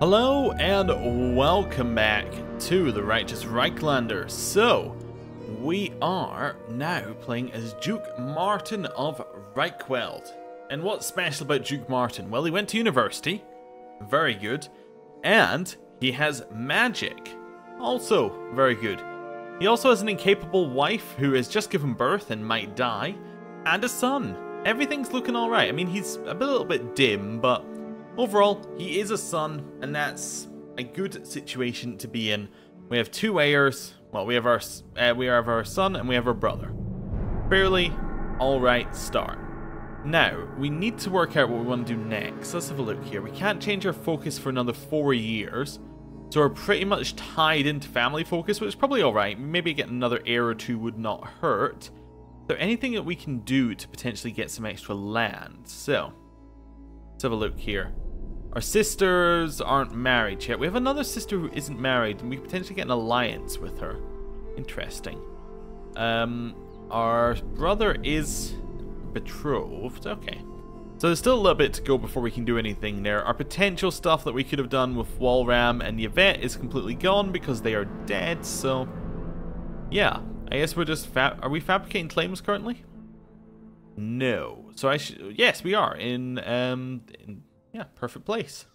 Hello and welcome back to the Righteous Reiklanders. So, we are now playing as Duke Martin of Reikland. And what's special about Duke Martin? Well, he went to university, very good, and he has magic, also very good. He also has an incapable wife who has just given birth and might die, and a son. Everything's looking alright. I mean, he's a little bit dim, but overall, he is a son, and that's a good situation to be in. We have two heirs. Well, we have our son and we have our brother. Fairly alright start. Now, we need to work out what we want to do next. Let's have a look here. We can't change our focus for another 4 years, so we're pretty much tied into family focus, which is probably alright. Maybe getting another heir or two would not hurt. Is there anything that we can do to potentially get some extra land? So, let's have a look here. Our sisters aren't married yet. We have another sister who isn't married, and we potentially get an alliance with her. Interesting. Our brother is betrothed. Okay. So there's still a little bit to go before we can do anything there. Our potential stuff that we could have done with Walram and Yvette is completely gone because they are dead. So, yeah. I guess we're just are we fabricating claims currently? No. So I should. Yes, we are yeah, perfect place.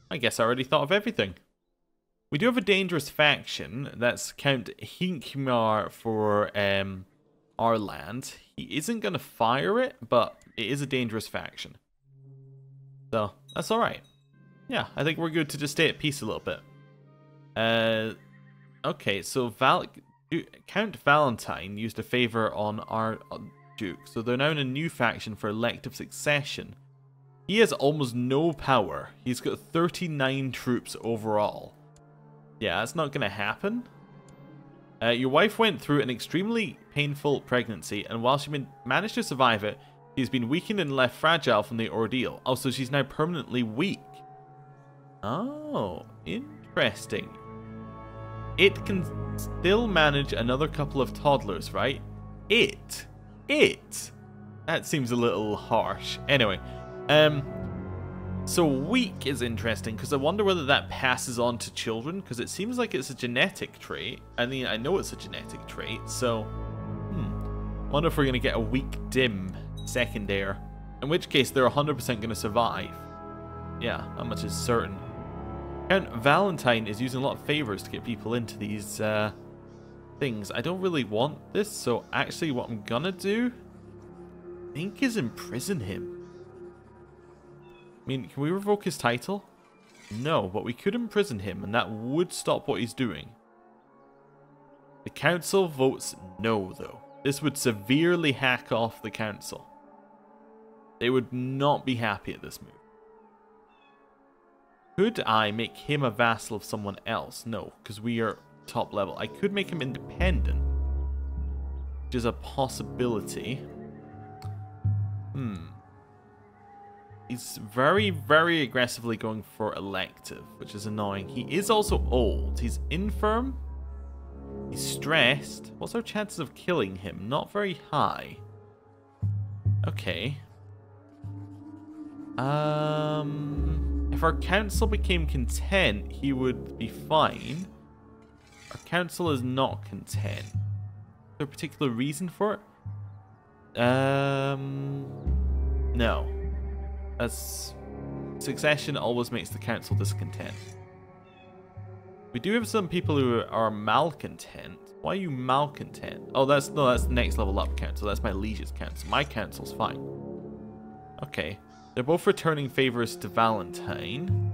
I guess I already thought of everything. We do have a dangerous faction. That's Count Sigmar for our land. He isn't going to fire it, but it is a dangerous faction. So, that's alright. Yeah, I think we're good to just stay at peace a little bit. Okay, so Count Valentine used a favor on our Duke. So they're now in a new faction for elective succession. He has almost no power. He's got 39 troops overall. Yeah, that's not going to happen. Your wife went through an extremely painful pregnancy, and while she managed to survive it, she's been weakened and left fragile from the ordeal. Also, she's now permanently weak. Oh, interesting. It can still manage another couple of toddlers, right? It. That seems a little harsh. Anyway. So weak is interesting because I wonder whether that passes on to children, because it seems like it's a genetic trait. I mean, I know it's a genetic trait, so wonder if we're going to get a weak dim second heir, in which case they're 100% going to survive. Yeah, that much is certain. Count Valentine is using a lot of favors to get people into these things. I don't really want this, so actually what I'm gonna do, I think, is imprison him. I mean, can we revoke his title? No, but we could imprison him, and that would stop what he's doing. The council votes no, though. This would severely hack off the council. They would not be happy at this move. Could I make him a vassal of someone else? No, because we are top level. I could make him independent, which is a possibility. He's very, very aggressively going for elective, which is annoying. He is also old. He's infirm. He's stressed. What's our chances of killing him? Not very high. Okay. If our council became content, he would be fine. Our council is not content. Is there a particular reason for it? No. As succession always makes the council discontent. We do have some people who are malcontent. Why are you malcontent? Oh, that's the next level up council. That's my liege's council. My council's fine. Okay. They're both returning favors to Valentine.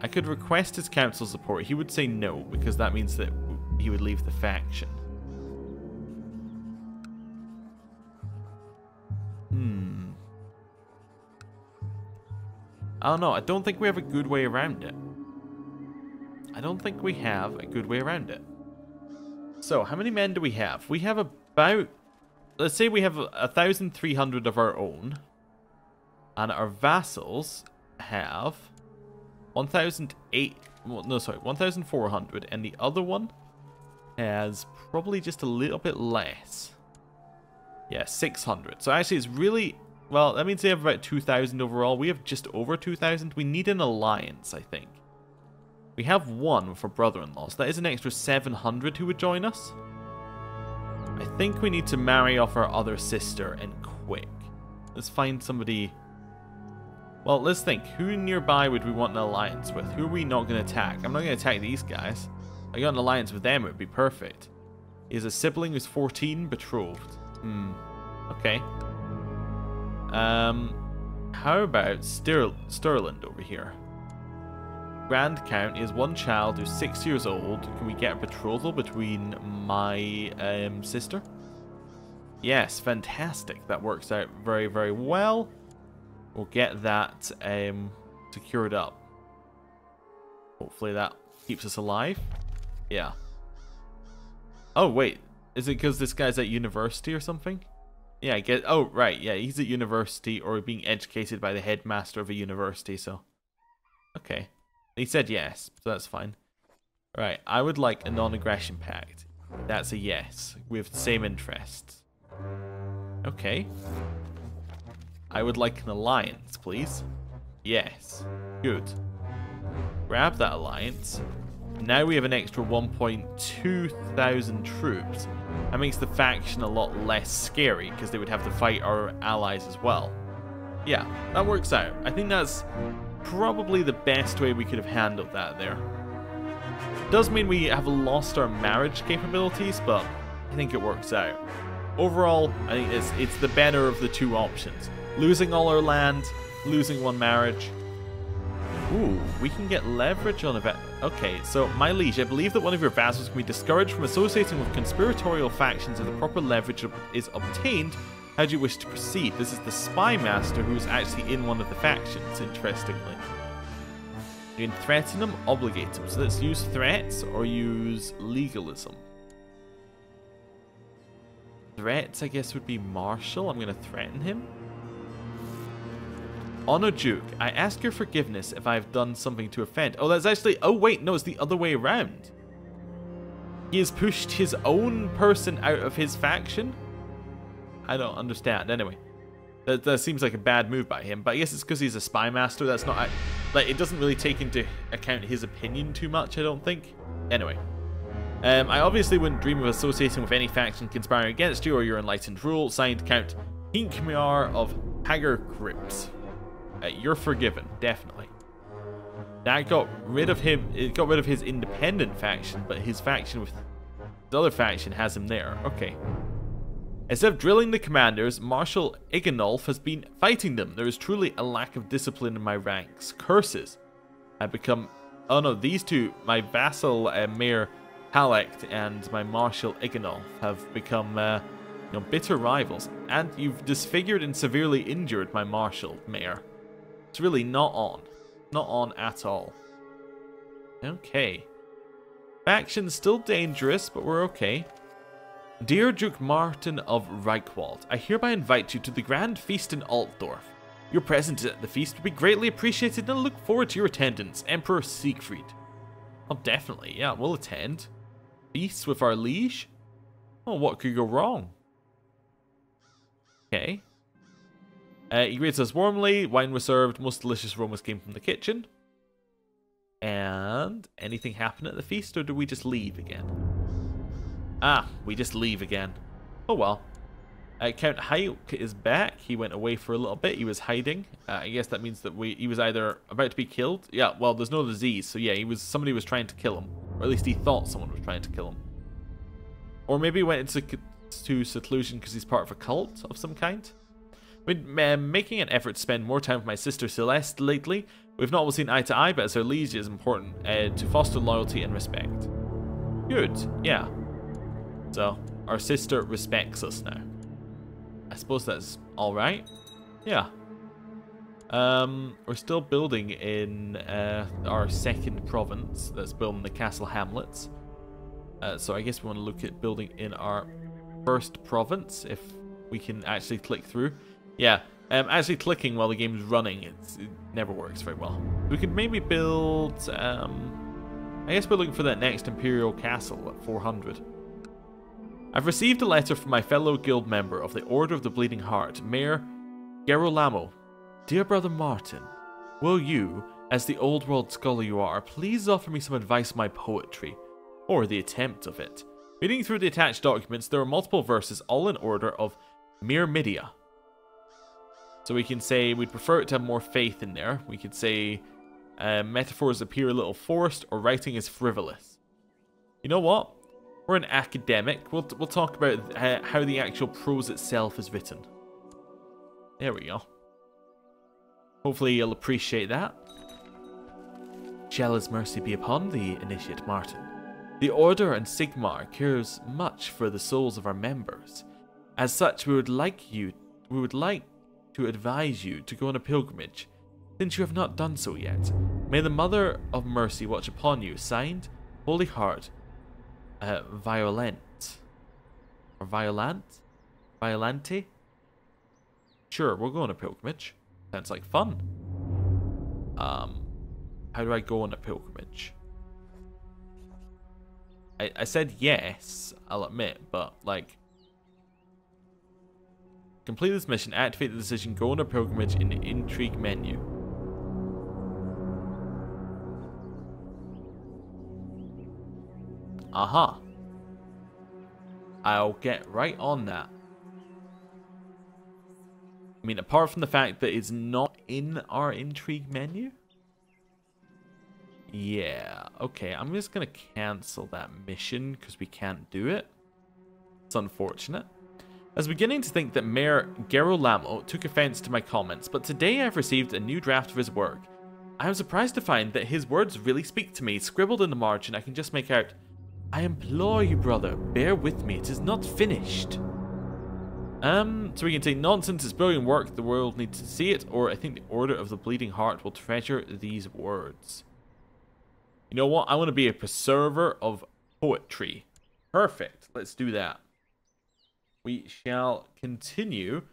I could request his council support. He would say no, because that means that he would leave the faction. I don't know. I don't think we have a good way around it. So, how many men do we have? We have about, let's say we have 1,300 of our own. And our vassals have 1,400. And the other one has probably just a little bit less. Yeah, 600. So actually it's really Well, that means they have about 2,000 overall. We have just over 2,000. We need an alliance, I think. We have one with our brother-in-law, so that is an extra 700 who would join us. I think we need to marry off our other sister and quick. Let's find somebody... Well, let's think. Who nearby would we want an alliance with? Who are we not going to attack? I'm not going to attack these guys. If I got an alliance with them, it would be perfect. He has a sibling who's 14, betrothed. Okay. How about Stirland over here? Grand Count is one child who's 6 years old. Can we get a betrothal between my sister? Yes, fantastic. That works out very, very well. We'll get that secured up. Hopefully that keeps us alive. Yeah. Oh, wait. Is it because this guy's at university or something? Yeah, I guess. Oh, right. Yeah, he's at university or being educated by the headmaster of a university, so. Okay. He said yes, so that's fine. Right, I would like a non-aggression pact. That's a yes. We have the same interests. Okay. I would like an alliance, please. Yes. Good. Grab that alliance. Now we have an extra 1.2 thousand troops. That makes the faction a lot less scary because they would have to fight our allies as well. Yeah, that works out. I think that's probably the best way we could have handled that there. Does mean we have lost our marriage capabilities, but I think it works out. Overall, I think it's the better of the two options. Losing all our land, losing one marriage. Ooh, we can get leverage on a Okay, so my liege, I believe that one of your vassals can be discouraged from associating with conspiratorial factions if the proper leverage is obtained. How do you wish to proceed? This is the spy master who is actually in one of the factions, interestingly. You can threaten him, obligate him. So let's use threats or use legalism. Threats, I guess, would be martial. I'm going to threaten him. Honor Duke, I ask your forgiveness if I have done something to offend. Oh, that's actually... Oh, wait, no, it's the other way around. He has pushed his own person out of his faction? I don't understand. Anyway, that seems like a bad move by him, but I guess it's because he's a spy master. That's not... Like, it doesn't really take into account his opinion too much, I don't think. Anyway. I obviously wouldn't dream of associating with any faction conspiring against you or your enlightened rule. Signed, Count Hinkmar of Hagar Grips. You're forgiven, definitely. That got rid of him. It got rid of his independent faction, but his faction with the other faction has him there. Okay. Instead of drilling the commanders, Marshal Iganolf has been fighting them. There is truly a lack of discipline in my ranks. Curses. I've become... Oh no, these two, my vassal Mayor Hallecht and my Marshal Iganolf have become bitter rivals. And you've disfigured and severely injured my Marshal Mayor. It's really not on. Not on at all. Okay. Faction's still dangerous, but we're okay. Dear Duke Martin of Reikland, I hereby invite you to the grand feast in Altdorf. Your presence at the feast would be greatly appreciated and I look forward to your attendance, Emperor Siegfried. Oh, definitely. Yeah, we'll attend. Feast with our liege? Oh, what could go wrong? Okay. He greets us warmly. Wine was served. Most delicious aromas came from the kitchen. And anything happen at the feast, or do we just leave again? Ah, we just leave again. Oh well. Count Hauk is back. He went away for a little bit. He was hiding. I guess that means that he was either about to be killed. Yeah, well, there's no disease, so yeah, somebody was trying to kill him, or at least he thought someone was trying to kill him. Or maybe he went into seclusion because he's part of a cult of some kind. I've been making an effort to spend more time with my sister Celeste lately. We've not always seen eye to eye, but as our liege is important to foster loyalty and respect. Good, yeah. So, our sister respects us now. I suppose that's alright. Yeah. We're still building in our second province. That's building the castle hamlets. So I guess we want to look at building in our first province, if we can actually click through. Yeah, actually clicking while the game's running, it never works very well. We could maybe build, I guess we're looking for that next Imperial Castle at 400. I've received a letter from my fellow guild member of the Order of the Bleeding Heart, Mayor Gerolamo, dear brother Martin, will you, as the old world scholar you are, please offer me some advice on my poetry, or the attempt of it. Reading through the attached documents, there are multiple verses, all in order of myrmedia. So we can say we'd prefer it to have more faith in there. We could say metaphors appear a little forced, or writing is frivolous. You know what? We're an academic. We'll talk about how the actual prose itself is written. There we go. Hopefully you'll appreciate that. Shall his mercy be upon thee, initiate Martin. The Order and Sigmar cares much for the souls of our members. As such, we would like to advise you to go on a pilgrimage, since you have not done so yet. May the Mother of Mercy watch upon you. Signed, Holy Heart, Violent. Or Violent? Violante? Sure, we'll go on a pilgrimage. Sounds like fun. How do I go on a pilgrimage? I said yes, I'll admit, but like, complete this mission, activate the decision, go on a pilgrimage in the intrigue menu. Aha. I'll get right on that. I mean, apart from the fact that it's not in our intrigue menu. Yeah, okay, I'm just going to cancel that mission because we can't do it. It's unfortunate. I was beginning to think that Mayor Gerolamo took offense to my comments, but today I've received a new draft of his work. I am surprised to find that his words really speak to me. Scribbled in the margin, I can just make out, I implore you, brother, bear with me, it is not finished. So we can say, nonsense, it's brilliant work, the world needs to see it, or I think the Order of the Bleeding Heart will treasure these words. You know what? I want to be a preserver of poetry. Perfect. Let's do that. We shall continue.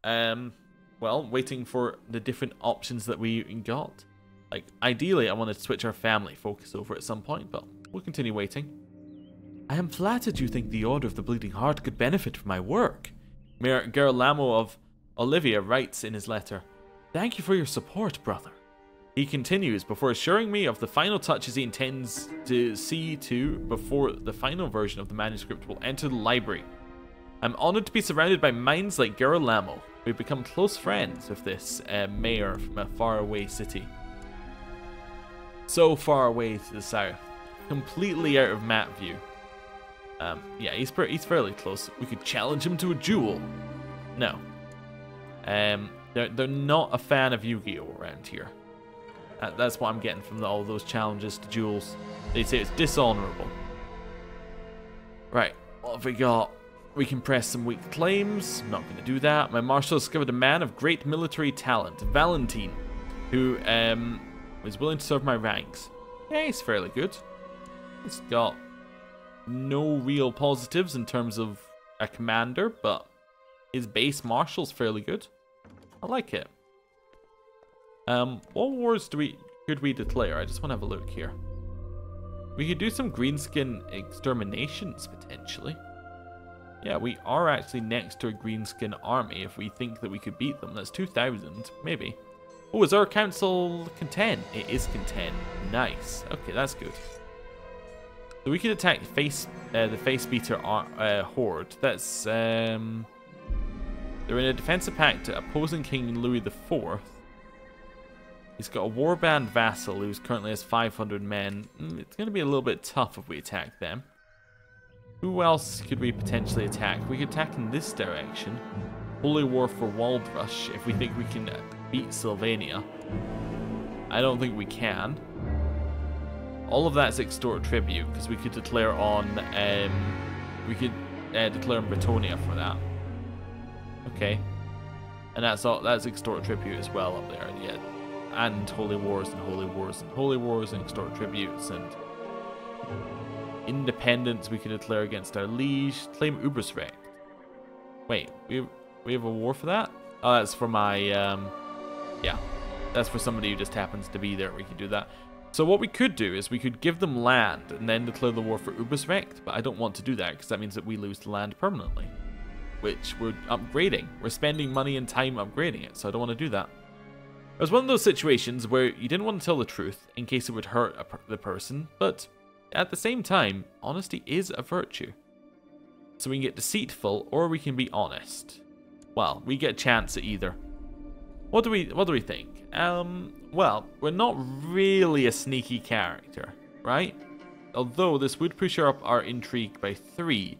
Well, waiting for the different options that we got. Like, ideally, I want to switch our family focus over at some point, but we'll continue waiting. I am flattered you think the Order of the Bleeding Heart could benefit from my work. Mayor Gerolamo of Olivia writes in his letter, thank you for your support, brother. He continues, before assuring me of the final touches he intends to see to before the final version of the manuscript will enter the library. I'm honored to be surrounded by minds like Gerolamo. We've become close friends with this mayor from a faraway city. So far away to the south. Completely out of map view. Yeah, he's fairly close. We could challenge him to a duel. No. They're not a fan of Yu-Gi-Oh! Around here. That's what I'm getting from all those challenges to duels. They say it's dishonorable. Right, what have we got? We can press some weak claims. I'm not going to do that. My marshal discovered a man of great military talent, Valentine, who is willing to serve my ranks. Yeah, he's fairly good. He's got no real positives in terms of a commander, but his base marshal's fairly good. I like it. What wars could we declare? I just want to have a look here. We could do some greenskin exterminations potentially. Yeah, we are actually next to a greenskin army if we think that we could beat them. That's 2,000, maybe. Oh, is our council content? It is content. Nice. Okay, that's good. So we could attack the face beater horde. That's they're in a defensive pact to opposing King Louis IV. He's got a warband vassal who currently has 500 men. It's going to be a little bit tough if we attack them. Who else could we potentially attack? We could attack in this direction. Holy War for Waldrush if we think we can beat Sylvania. I don't think we can. All of that's extort tribute because we could declare on declare on Bretonia for that. Okay. And that's extort tribute as well up there, yeah. And holy wars and holy wars and holy wars and extort tributes and independence we could declare against our liege. Claim Ubersrecht. Wait, we have a war for that? Oh, that's for my yeah. That's for somebody who just happens to be there. We could do that. So what we could do is we could give them land and then declare the war for Ubersrecht, but I don't want to do that because that means that we lose the land permanently. which we're upgrading. We're spending money and time upgrading it, so I don't want to do that. It was one of those situations where you didn't want to tell the truth in case it would hurt the person, but at the same time, honesty is a virtue. So we can get deceitful or we can be honest. Well, we get a chance at either. What do we think? Well, we're not really a sneaky character, right? Although this would push up our intrigue by 3.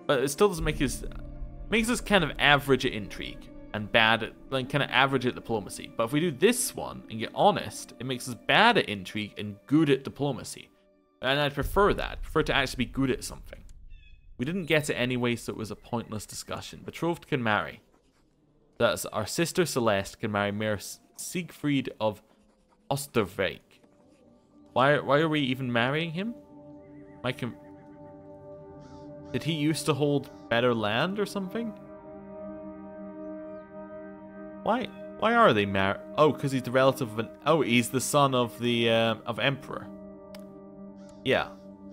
But it still doesn't makes us kind of average at intrigue and bad at, like, kind of average at diplomacy. But if we do this one and get honest, it makes us bad at intrigue and good at diplomacy. And I'd prefer that. I'd prefer to actually be good at something. We didn't get it anyway, so it was a pointless discussion. Betrothed can marry. That's our sister Celeste can marry Mayor Siegfried of Osterwijk. Why are we even marrying him? Did he used to hold better land or something? Why are they married? Oh, because he's the relative of an... Oh, he's the son of the of Emperor. Yeah,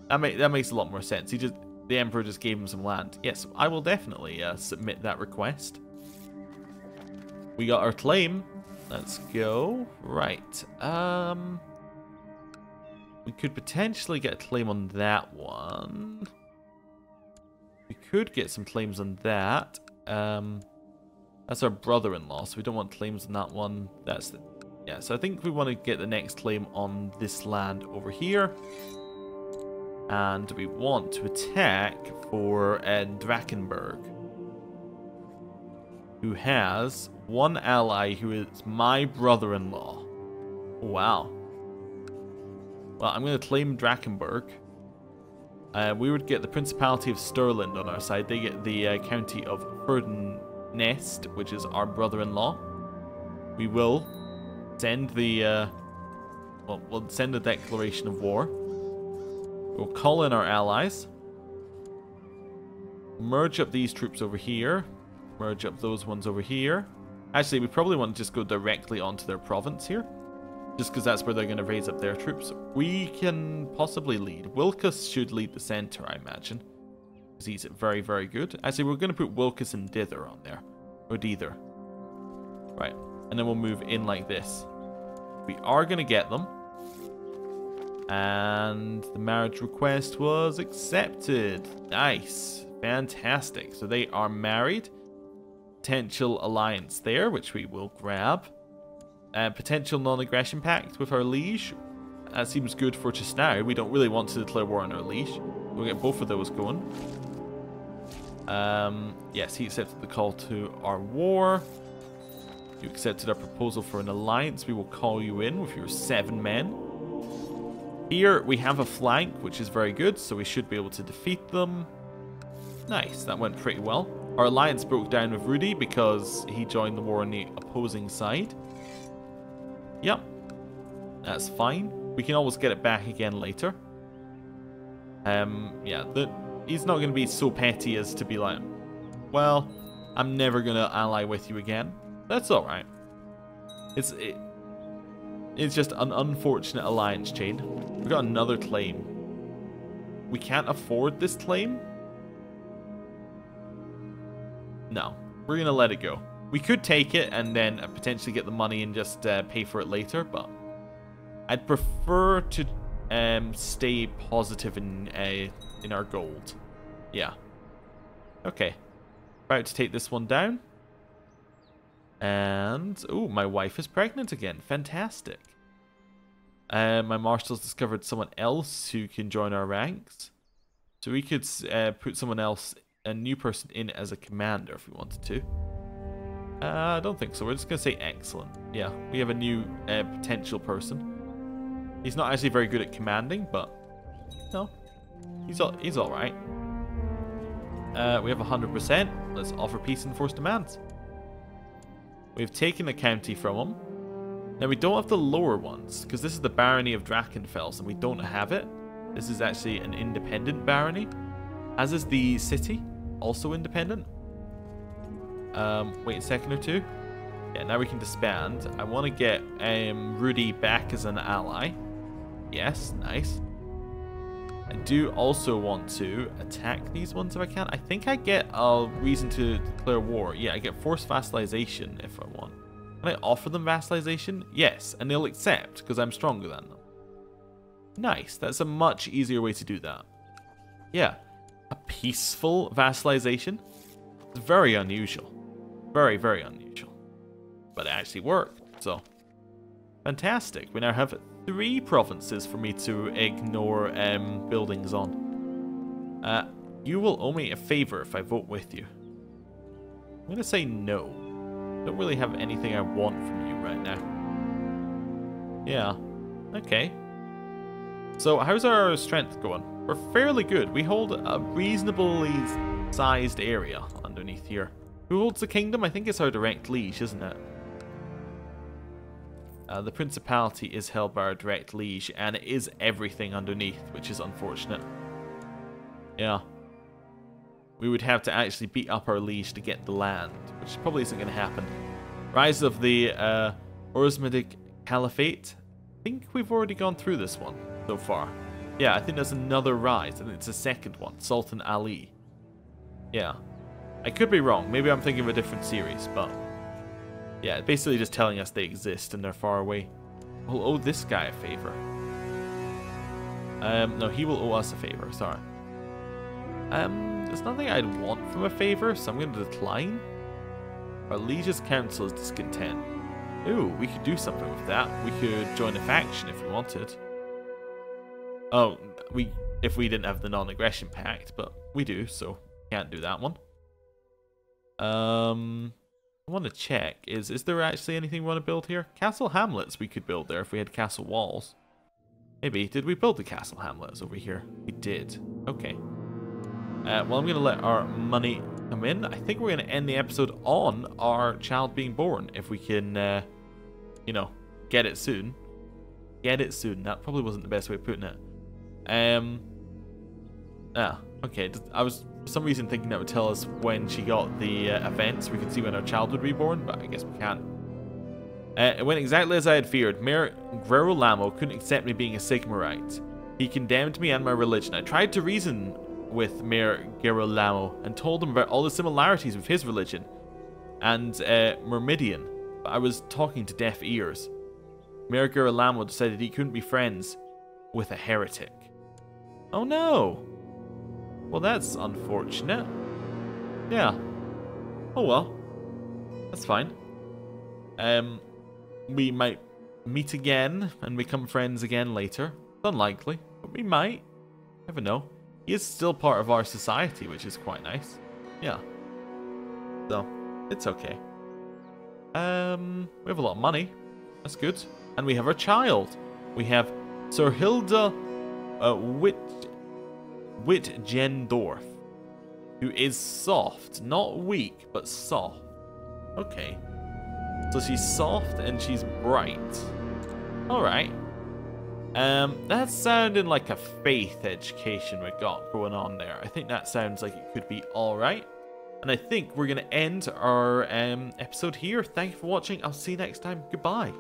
that makes a lot more sense. The Emperor just gave him some land. Yes, I will definitely submit that request. We got our claim. Let's go. Right. We could potentially get a claim on that one. We could get some claims on that. That's our brother-in-law, so we don't want claims on that one. Yeah, so I think we want to get the next claim on this land over here. And we want to attack for Drakenberg, who has one ally who is my brother-in-law. Wow. Well, I'm going to claim Drakenberg. We would get the Principality of Stirland on our side. They get the county of Ferdinest, which is our brother-in-law. We will send the... we'll send a declaration of war. We'll call in our allies. Merge up these troops over here. Merge up those ones over here. Actually, we probably want to just go directly onto their province here. Just because that's where they're going to raise up their troops. We can possibly lead. Wilkus should lead the center, I imagine. Because he's very, very good. Actually, we're going to put Wilkus and Dither on there. Or Dither. Right. And then we'll move in like this. We are going to get them. And the marriage request was accepted. Nice. Fantastic. So they are married. Potential alliance there, which we will grab. Potential non-aggression pact with our liege. That seems good for just now. We don't really want to declare war on our liege. We'll get both of those going. Yes, he accepted the call to our war. You accepted our proposal for an alliance. We will call you in with your 7 men. Here we have a flank, which is very good, so we should be able to defeat them. Nice, that went pretty well. Our alliance broke down with Rudy because he joined the war on the opposing side. Yep, that's fine. We can always get it back again later. Yeah, he's not going to be so petty as to be like, well, I'm never going to ally with you again. That's alright. It's just an unfortunate alliance chain. We've got another claim. We can't afford this claim? No. We're going to let it go. We could take it and then potentially get the money and just pay for it later, but I'd prefer to stay positive in our gold. Yeah. Okay. About to take this one down. And, oh, my wife is pregnant again. Fantastic. My marshals discovered someone else who can join our ranks. So we could put someone else, a new person in as a commander if we wanted to. I don't think so. We're just going to say excellent. Yeah, we have a new potential person. He's not actually very good at commanding, but no, he's all right. We have 100%. Let's offer peace and enforce demands. We've taken the county from him. Now we don't have the lower ones, because this is the barony of Drachenfels, and we don't have it. This is actually an independent barony, as is the city, also independent. Wait a second or two. Yeah, now we can disband. I want to get Rudy back as an ally. Yes, nice. I do also want to attack these ones if I can. I think I get a reason to declare war. Yeah, I get forced vassalization if I want. Can I offer them vassalization? Yes, and they'll accept because I'm stronger than them. Nice, that's a much easier way to do that. Yeah, a peaceful vassalization. It's very unusual. Very, very unusual. But it actually worked, so fantastic. We now have 3 provinces for me to ignore buildings on. You will owe me a favor if I vote with you. I'm going to say no. Don't really have anything I want from you right now. Yeah, okay. So how's our strength going? We're fairly good. We hold a reasonably sized area underneath here. Who holds the kingdom? I think it's our direct liege, isn't it? The principality is held by our direct liege, and it is everything underneath, which is unfortunate. Yeah. We would have to actually beat up our liege to get the land, which probably isn't going to happen. Rise of the Orismedic Caliphate. I think we've already gone through this one so far. Yeah, I think there's another rise. I think it's the second one, Sultan Ali. Yeah. I could be wrong. Maybe I'm thinking of a different series, but yeah, basically just telling us they exist and they're far away. We'll owe this guy a favor. No, he will owe us a favor, sorry. There's nothing I'd want from a favor, so I'm going to decline. Our liege's council is discontent. Ooh, we could do something with that. We could join a faction if we wanted. Oh, if we didn't have the non-aggression pact, but we do, so can't do that one. I want to check, is there actually anything we want to build here? Castle hamlets we could build there if we had castle walls. Maybe. Did we build the castle hamlets over here? We did. Okay. Well, I'm going to let our money come in. I think we're going to end the episode on our child being born, if we can, you know, get it soon. Get it soon. That probably wasn't the best way of putting it. Okay. I was for some reason thinking that would tell us when she got the events. We could see when our child would be born, but I guess we can't. It went exactly as I had feared. Mayor Girolamo couldn't accept me being a Sigmarite. He condemned me and my religion. I tried to reason with Mayor Girolamo and told him about all the similarities with his religion and Myrmidian, but I was talking to deaf ears. Mayor Girolamo decided he couldn't be friends with a heretic. Oh no! Well, that's unfortunate. Yeah. Oh well. That's fine. We might meet again and become friends again later. It's unlikely, but we might. Never know. He is still part of our society, which is quite nice. Yeah. So, it's okay. We have a lot of money. That's good. And we have our child. We have Sir Hilda Wittgendorf, who is soft. Not weak, but soft. Okay. So she's soft and she's bright. Alright. That's sounding like a faith education we got going on there. I think that sounds like it could be alright. And I think we're going to end our episode here. Thank you for watching. I'll see you next time. Goodbye.